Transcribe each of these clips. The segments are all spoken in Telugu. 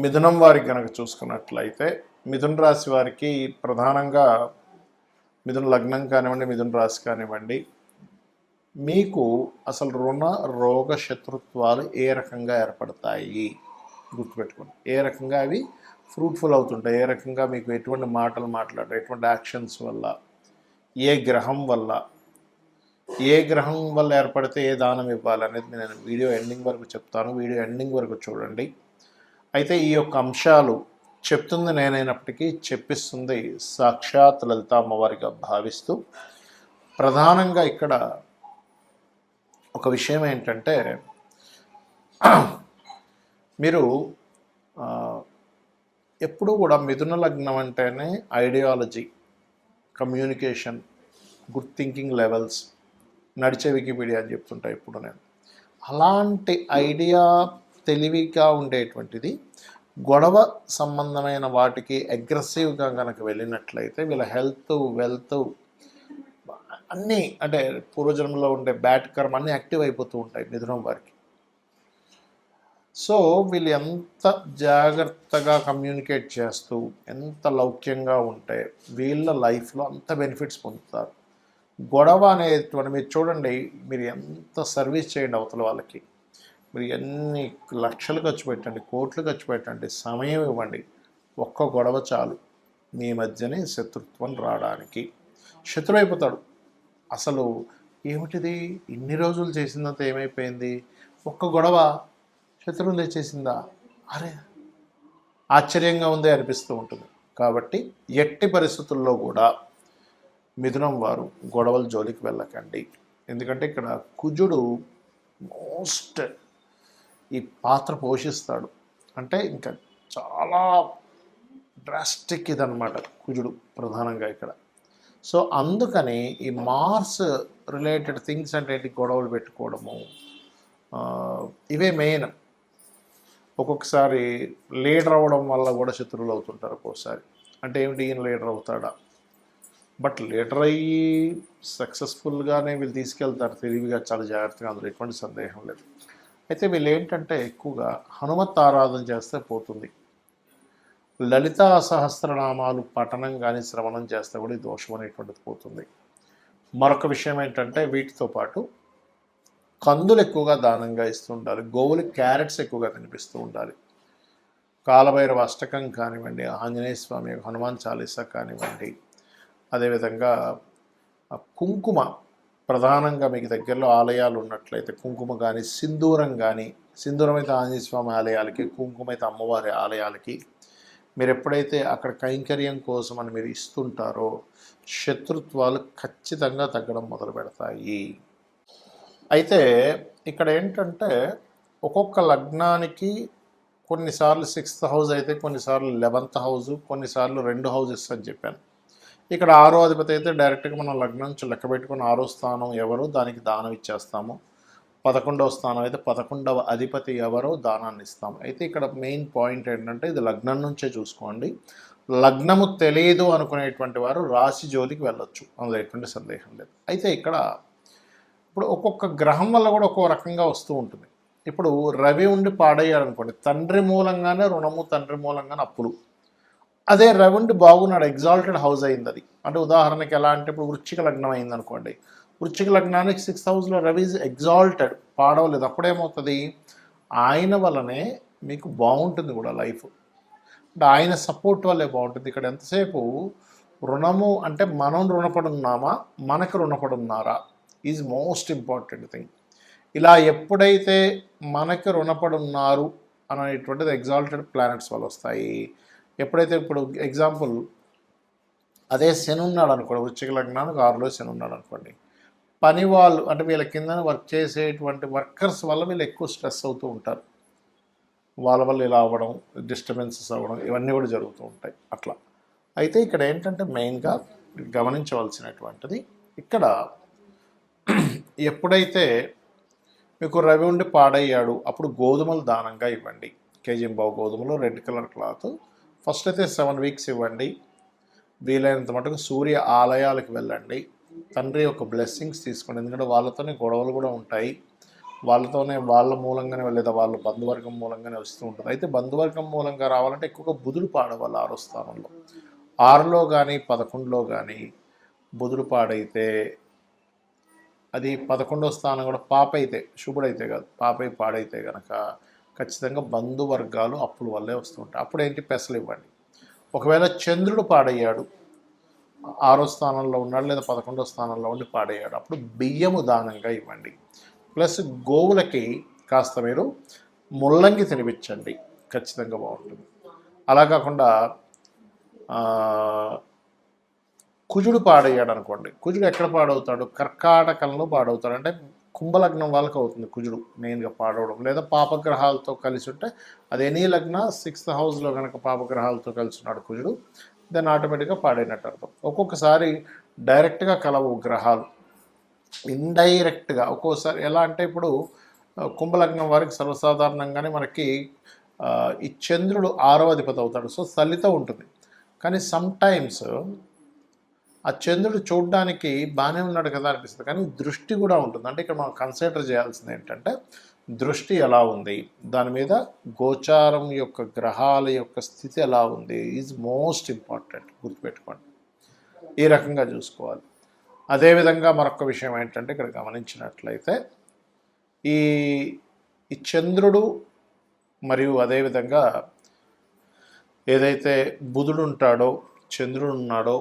మిథునం వారికి కనుక చూసుకున్నట్లయితే మిథున రాశి వారికి ప్రధానంగా మిథున లగ్నం కానివ్వండి, మిథున రాశి కానివ్వండి, మీకు అసలు రుణ రోగ శత్రుత్వాలు ఏ రకంగా ఏర్పడతాయి గుర్తుపెట్టుకోండి. ఏ రకంగా అవి ఫ్రూట్ఫుల్ అవుతుంటాయి, ఏ రకంగా మీకు ఎటువంటి మాటలు మాట్లాడరు, ఎటువంటి యాక్షన్స్ వల్ల, ఏ గ్రహం వల్ల ఏర్పడితే ఏ దానం ఇవ్వాలనేది నేను వీడియో ఎండింగ్ వరకు చెప్తాను. వీడియో ఎండింగ్ వరకు చూడండి. అయితే ఈ యొక్క అంశాలు చెప్తుంది నేనైనప్పటికీ చెప్పిస్తుంది సాక్షాత్ లలిత అమ్మవారిగా భావిస్తూ, ప్రధానంగా ఇక్కడ ఒక విషయం ఏంటంటే, మీరు ఎప్పుడూ కూడా మిథున లగ్నం అంటేనే ideology, communication, good thinking levels, నడిచే వికీపీడియా అని చెప్తుంటా ఇప్పుడు నేను. అలాంటి ఐడియా తెలివిగా ఉండేటువంటిది గొడవ సంబంధమైన వాటికి అగ్రెసివ్గా కనుక వెళ్ళినట్లయితే వీళ్ళ హెల్త్, వెల్త్ అన్నీ, అంటే పూర్వజన్మలో ఉండే బ్యాడ్ కర్మ అన్నీ యాక్టివ్ అయిపోతూ ఉంటాయి మిథునం వారికి. సో వీళ్ళు ఎంత జాగ్రత్తగా కమ్యూనికేట్ చేస్తూ, ఎంత లౌక్యంగా ఉంటే వీళ్ళ లైఫ్లో అంత బెనిఫిట్స్ పొందుతారు. గొడవ అనేటువంటి మీరు చూడండి, మీరు ఎంత సర్వీస్ చేయండి అవతల వాళ్ళకి, మీరు ఎన్ని లక్షలు ఖర్చు పెట్టండి, కోట్లు ఖర్చు పెట్టండి, సమయం ఇవ్వండి, ఒక్క గొడవ చాలు మీ మధ్యనే శత్రుత్వం రావడానికి. శత్రువు అయిపోతాడు. అసలు ఏమిటిది, ఇన్ని రోజులు చేసిందంతా ఏమైపోయింది, ఒక్క గొడవ శత్రువుని తెచ్చేసిందా, అరే ఆశ్చర్యంగా ఉంది అనిపిస్తూ ఉంటుంది. కాబట్టి ఎట్టి పరిస్థితుల్లో కూడా మిథునం వారు గొడవల జోలికి వెళ్ళకండి. ఎందుకంటే ఇక్కడ కుజుడు మోస్ట్ ఈ పాత్ర పోషిస్తాడు. అంటే ఇంకా చాలా డ్రాస్టిక్ ఇదన్నమాట కుజుడు ప్రధానంగా ఇక్కడ. సో అందుకని ఈ మార్స్ రిలేటెడ్ థింగ్స్ అంటే గొడవలు పెట్టుకోవడము, ఇవే మెయిన్. ఒక్కొక్కసారి లీడర్ అవ్వడం వల్ల కూడా శత్రువులు అవుతుంటారు ఒక్కోసారి. అంటే ఏమిటి, ఈయన లీడర్ అవుతాడా, బట్ లీడర్ అయ్యి సక్సెస్ఫుల్గానే వీళ్ళు తీసుకెళ్తారు తెలివిగా, చాలా జాగ్రత్తగా, అందులో ఎటువంటి సందేహం లేదు. అయితే వీళ్ళు ఏంటంటే ఎక్కువగా హనుమత్ ఆరాధన చేస్తే పోతుంది. లలితా సహస్రనామాలు పఠనం కానీ శ్రవణం చేస్తే కూడా ఈ దోషం అనేటువంటిది పోతుంది. మరొక విషయం ఏంటంటే వీటితో పాటు కందులు ఎక్కువగా దానంగా ఇస్తూ ఉండాలి. గోవులు క్యారెట్స్ ఎక్కువగా తినిపిస్తూ ఉండాలి. కాలభైరవ అష్టకం కానివ్వండి, ఆంజనేయ స్వామి హనుమాన్ చాలీసా కానివ్వండి, అదేవిధంగా కుంకుమ, ప్రధానంగా మీకు దగ్గరలో ఆలయాలు ఉన్నట్లయితే కుంకుమ కానీ, సింధూరం కానీ, సింధూరం అయితే ఆంజనేయ స్వామి ఆలయాలకి, కుంకుమ అయితే అమ్మవారి ఆలయాలకి మీరు ఎప్పుడైతే అక్కడ కైంకర్యం కోసం అని మీరు ఇస్తుంటారో శత్రుత్వాలు ఖచ్చితంగా తగ్గడం మొదలు పెడతాయి. అయితే ఇక్కడ ఏంటంటే ఒక్కొక్క లగ్నానికి కొన్నిసార్లు 6th హౌస్ అయితే, కొన్నిసార్లు 11th హౌస్, కొన్నిసార్లు 2 హౌసెస్ అని చెప్పాను. ఇక్కడ 6వ అధిపతి అయితే డైరెక్ట్గా మనం లగ్నం నుంచి లెక్క పెట్టుకుని 6వ స్థానం ఎవరో దానికి దానం ఇచ్చేస్తాము. 11వ స్థానం అయితే 11వ అధిపతి ఎవరో దానాన్ని ఇస్తాము. అయితే ఇక్కడ మెయిన్ పాయింట్ ఏంటంటే ఇది లగ్నం నుంచే చూసుకోండి. లగ్నము తెలియదు అనుకునేటువంటి వారు రాశి జోలికి వెళ్ళొచ్చు, అందులో ఎటువంటి సందేహం లేదు. అయితే ఇక్కడ ఇప్పుడు ఒక్కొక్క గ్రహం వల్ల కూడా ఒక్కో రకంగా వస్తూ ఉంటుంది. ఇప్పుడు రవి ఉండి పాడయ్యాడు అనుకోండి, తండ్రి మూలంగానే రుణము, తండ్రి మూలంగానే అప్పులు. అదే రవి ఉండి బాగున్నాడు, ఎగ్జాల్టెడ్ హౌస్ అయింది అది. అంటే ఉదాహరణకి ఎలా అంటే ఇప్పుడు వృశ్చిక లగ్నం అయింది అనుకోండి, వృశ్చిక లగ్నానికి 6th హౌస్లో రవి ఈజ్ ఎగ్జాల్టెడ్, పాడవలేదు. అప్పుడేమవుతుంది, ఆయన వల్లనే మీకు బాగుంటుంది కూడా లైఫ్, అంటే ఆయన సపోర్ట్ వల్లే బాగుంటుంది. ఇక్కడ ఎంతసేపు రుణము అంటే మనం రుణపడి ఉన్నామా, మనకు రుణపడి ఉన్నారా ఈజ్ మోస్ట్ ఇంపార్టెంట్ థింగ్. ఇలా ఎప్పుడైతే మనకి రుణపడి ఉన్నారు అనేటువంటిది ఎగ్జాల్టెడ్ ప్లానెట్స్ వల్ల వస్తాయి. ఎప్పుడైతే ఇప్పుడు ఎగ్జాంపుల్ అదే శని ఉన్నాడు అనుకోండి, వృశ్చిక లగ్నానికి 6లో శని ఉన్నాడు అనుకోండి, పని వాళ్ళు అంటే వీళ్ళ కింద వర్క్ చేసేటువంటి వర్కర్స్ వల్ల వీళ్ళు ఎక్కువ స్ట్రెస్ అవుతూ ఉంటారు. వాళ్ళ వల్ల ఇలా అవ్వడం, డిస్టర్బెన్సెస్ అవ్వడం, ఇవన్నీ కూడా జరుగుతూ ఉంటాయి అట్లా. అయితే ఇక్కడ ఏంటంటే మెయిన్గా గమనించవలసినటువంటిది, ఇక్కడ ఎప్పుడైతే మీకు రవి ఉండి పాడయ్యాడు అప్పుడు గోధుమలు దానంగా ఇవ్వండి. కేజీంబావు గోధుమలు, రెడ్ కలర్ క్లాత్. ఫస్ట్ అయితే 7 వీక్స్ ఇవ్వండి. వీలైనంత మటుకు సూర్య ఆలయాలకు వెళ్ళండి. తండ్రి యొక్క బ్లెస్సింగ్స్ తీసుకోండి, ఎందుకంటే వాళ్ళతోనే గొడవలు కూడా ఉంటాయి. వాళ్ళతోనే వాళ్ళ మూలంగానే లేదా వాళ్ళ బంధువర్గం మూలంగానే వస్తూ ఉంటుంది. అయితే బంధువర్గం మూలంగా రావాలంటే ఎక్కువగా బుధుడు పాడవాలి 6వ స్థానంలో. 6లో కానీ 11లో కానీ బుధుడు పాడైతే అది 11వ స్థానం కూడా పాపైతే, శుభుడైతే కాదు, పాపై పాడైతే కనుక ఖచ్చితంగా బంధువర్గాలు అప్పుల వల్లే వస్తూ ఉంటాయి. అప్పుడు ఏంటి, పెసలు ఇవ్వండి. ఒకవేళ చంద్రుడు పాడయ్యాడు, 6వ స్థానంలో ఉన్నాడు లేదా 11వ స్థానంలో ఉండి పాడయ్యాడు, అప్పుడు బియ్యము దానంగా ఇవ్వండి. ప్లస్ గోవులకి కాస్త మీరు ముల్లంగి తినిపించండి, ఖచ్చితంగా బాగుంటుంది. అలా కాకుండా కుజుడు పాడయ్యాడు అనుకోండి, కుజుడు ఎక్కడ పాడవుతాడు, కర్కాటకంలో పాడవుతాడు. అంటే కుంభలగ్నం వాళ్ళకి అవుతుంది కుజుడు మెయిన్గా పాడవడం, లేదా పాపగ్రహాలతో కలిసి ఉంటే అది ఎనీ లగ్న 6th హౌస్లో కనుక పాపగ్రహాలతో కలిసి ఉన్నాడు కుజుడు, దాన్ని ఆటోమేటిక్గా పాడైనట్టు అర్థం. ఒక్కొక్కసారి డైరెక్ట్గా కలవు గ్రహాలు, ఇండైరెక్ట్గా. ఒక్కోసారి ఎలా అంటే ఇప్పుడు కుంభలగ్నం వారికి సర్వసాధారణంగానే మనకి ఈ చంద్రుడు 6వ అధిపతి అవుతాడు, సో ఫలితం ఉంటుంది. కానీ సమ్టైమ్స్ ఆ చంద్రుడు చూడడానికి బాగానే ఉన్నాడు కదా అనిపిస్తుంది, కానీ దృష్టి కూడా ఉంటుంది. అంటే ఇక్కడ మనం కన్సిడర్ చేయాల్సింది ఏంటంటే దృష్టి ఎలా ఉంది, దాని మీద గోచారం యొక్క గ్రహాల యొక్క స్థితి ఎలా ఉంది ఈజ్ మోస్ట్ ఇంపార్టెంట్, గుర్తుపెట్టుకోండి. ఈ రకంగా చూసుకోవాలి. అదేవిధంగా మరొక విషయం ఏంటంటే ఇక్కడ గమనించినట్లయితే ఈ చంద్రుడు మరియు అదేవిధంగా ఏదైతే బుధుడు ఉంటాడో, చంద్రుడు ఉన్నాడో,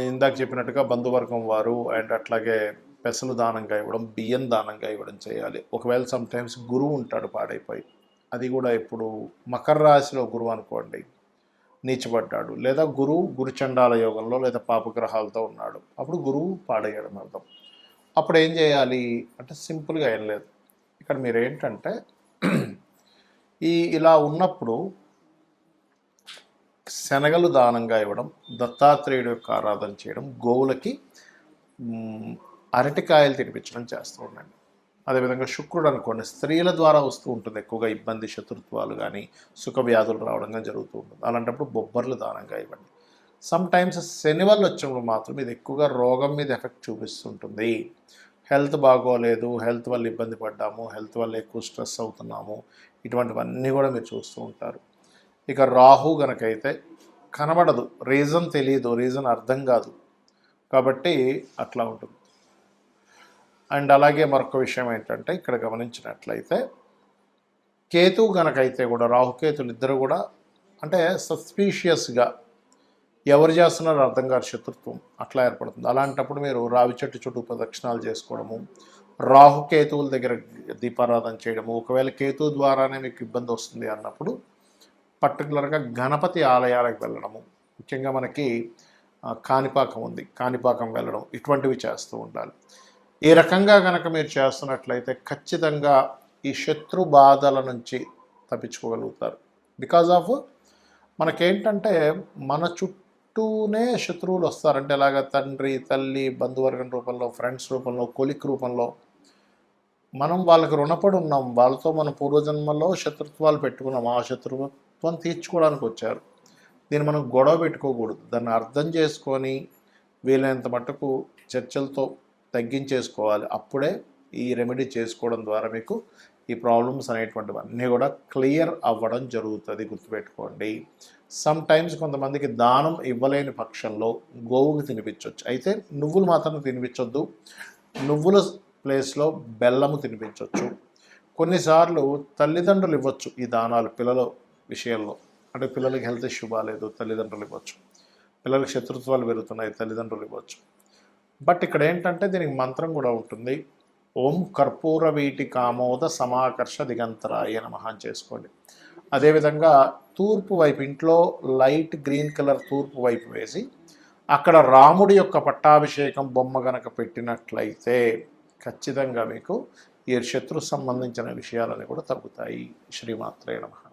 ఇందాక చెప్పినట్టుగా బంధువర్గం వారు అండ్ అట్లాగే పెసలు దానంగా ఇవ్వడం, బియ్యం దానంగా ఇవ్వడం చేయాలి. ఒకవేళ సమ్టైమ్స్ గురువు ఉంటాడు పాడైపోయి, అది కూడా ఇప్పుడు మకర రాశిలో గురువు అనుకోండి నీచబడ్డాడు, లేదా గురువు గురుచండాల యోగంలో లేదా పాపగ్రహాలతో ఉన్నాడు, అప్పుడు గురువు పాడయ్యాడు అర్థం. అప్పుడు ఏం చేయాలి అంటే సింపుల్గా ఏం లేదు. ఇక్కడ మీరు ఏంటంటే ఇలా ఉన్నప్పుడు శనగలు దానంగా ఇవ్వడం, దత్తాత్రేయుడు యొక్క ఆరాధన చేయడం, గోవులకి అరటికాయలు తినిపించడం చేస్తూ ఉండండి. అదేవిధంగా శుక్రుడు అనుకోండి, స్త్రీల ద్వారా వస్తూ ఉంటుంది ఎక్కువగా ఇబ్బంది, శత్రుత్వాలు కానీ సుఖ వ్యాధులు రావడం కానీ జరుగుతూ ఉంటుంది. అలాంటప్పుడు బొబ్బర్లు దానంగా ఇవ్వండి. సమ్టైమ్స్ శని వల్ల వచ్చినప్పుడు మాత్రం ఇది ఎక్కువగా రోగం మీద ఎఫెక్ట్ చూపిస్తుంటుంది. హెల్త్ బాగోలేదు, హెల్త్ వల్ల ఇబ్బంది పడ్డాము, హెల్త్ వల్ల ఎక్కువ స్ట్రెస్ అవుతున్నాము, ఇటువంటివన్నీ కూడా మీరు చూస్తూ ఉంటారు. ఇక రాహు గనకైతే కనబడదు, రీజన్ తెలియదు, రీజన్ అర్థం కాదు, కాబట్టి అట్లా ఉంటుంది. అండ్ అలాగే మరొక విషయం ఏంటంటే ఇక్కడ గమనించినట్లయితే కేతు గనకైతే కూడా, రాహుకేతులు ఇద్దరు కూడా అంటే సస్పీషియస్గా ఎవరు చేస్తున్నారో అర్థం కాదు, శత్రుత్వం అట్లా ఏర్పడుతుంది. అలాంటప్పుడు మీరు రావి చెట్టు చుట్టూ ప్రదక్షిణాలు చేసుకోవడము, రాహుకేతువుల దగ్గర దీపారాధన చేయడము, ఒకవేళ కేతు ద్వారానే మీకు ఇబ్బంది వస్తుంది అన్నప్పుడు పర్టికులర్గా గణపతి ఆలయాలకు వెళ్ళడము, ముఖ్యంగా మనకి కాణిపాకం ఉంది, కాణిపాకం వెళ్ళడం, ఇటువంటివి చేస్తూ ఉండాలి. ఈ రకంగా కనుక మీరు చేస్తున్నట్లయితే ఖచ్చితంగా ఈ శత్రు బాధల నుంచి తప్పించుకోగలుగుతారు. బికాజ్ ఆఫ్ మనకేంటంటే మన చుట్టూనే శత్రువులు వస్తారంటే ఎలాగ తండ్రి, తల్లి, బంధువర్గం రూపంలో, ఫ్రెండ్స్ రూపంలో, కొలిక్ రూపంలో మనం వాళ్ళకి రుణపడి ఉన్నాం, వాళ్ళతో మన పూర్వజన్మలో శత్రుత్వాలు పెట్టుకున్నాం, ఆ శత్రుత్వం తీర్చుకోవడానికి వచ్చారు. దీన్ని మనం గొడవ పెట్టుకోకూడదు, దాన్ని అర్థం చేసుకొని వీలైనంత మట్టుకు చర్చలతో తగ్గించేసుకోవాలి. అప్పుడే ఈ రెమెడీ చేసుకోవడం ద్వారా మీకు ఈ ప్రాబ్లమ్స్ అనేటువంటివన్నీ కూడా క్లియర్ అవ్వడం జరుగుతుంది, గుర్తుపెట్టుకోండి. సమ్ టైమ్స్ కొంతమందికి దానం ఇవ్వలేని పక్షంలో గోవుకి తినిపించవచ్చు, అయితే నువ్వులు మాత్రం తినిపించొద్దు, నువ్వుల ప్లేస్లో బెల్లము తినిపించవచ్చు. కొన్నిసార్లు తల్లిదండ్రులు ఇవ్వచ్చు ఈ దానాలు పిల్లల విషయంలో, అంటే పిల్లలకి హెల్త్ ఇష్యూ బాగాలేదు, తల్లిదండ్రులు ఇవ్వచ్చు, పిల్లలకి శత్రుత్వాలు పెరుగుతున్నాయి, తల్లిదండ్రులు ఇవ్వచ్చు. బట్ ఇక్కడ ఏంటంటే దీనికి మంత్రం కూడా ఉంటుంది, ఓం కర్పూర వీటి కామోద సమాకర్ష దిగంతరాయ నమః అని చేసుకోండి. అదేవిధంగా తూర్పు వైపు, ఇంట్లో లైట్ గ్రీన్ కలర్ తూర్పు వైపు వేసి అక్కడ రాముడి యొక్క పట్టాభిషేకం బొమ్మ గనక పెట్టినట్లయితే ఖచ్చితంగా మీకు ఈ శత్రు సంబంధించిన విషయాలని కూడా తగ్గుతాయి. శ్రీమాత్రే నమః.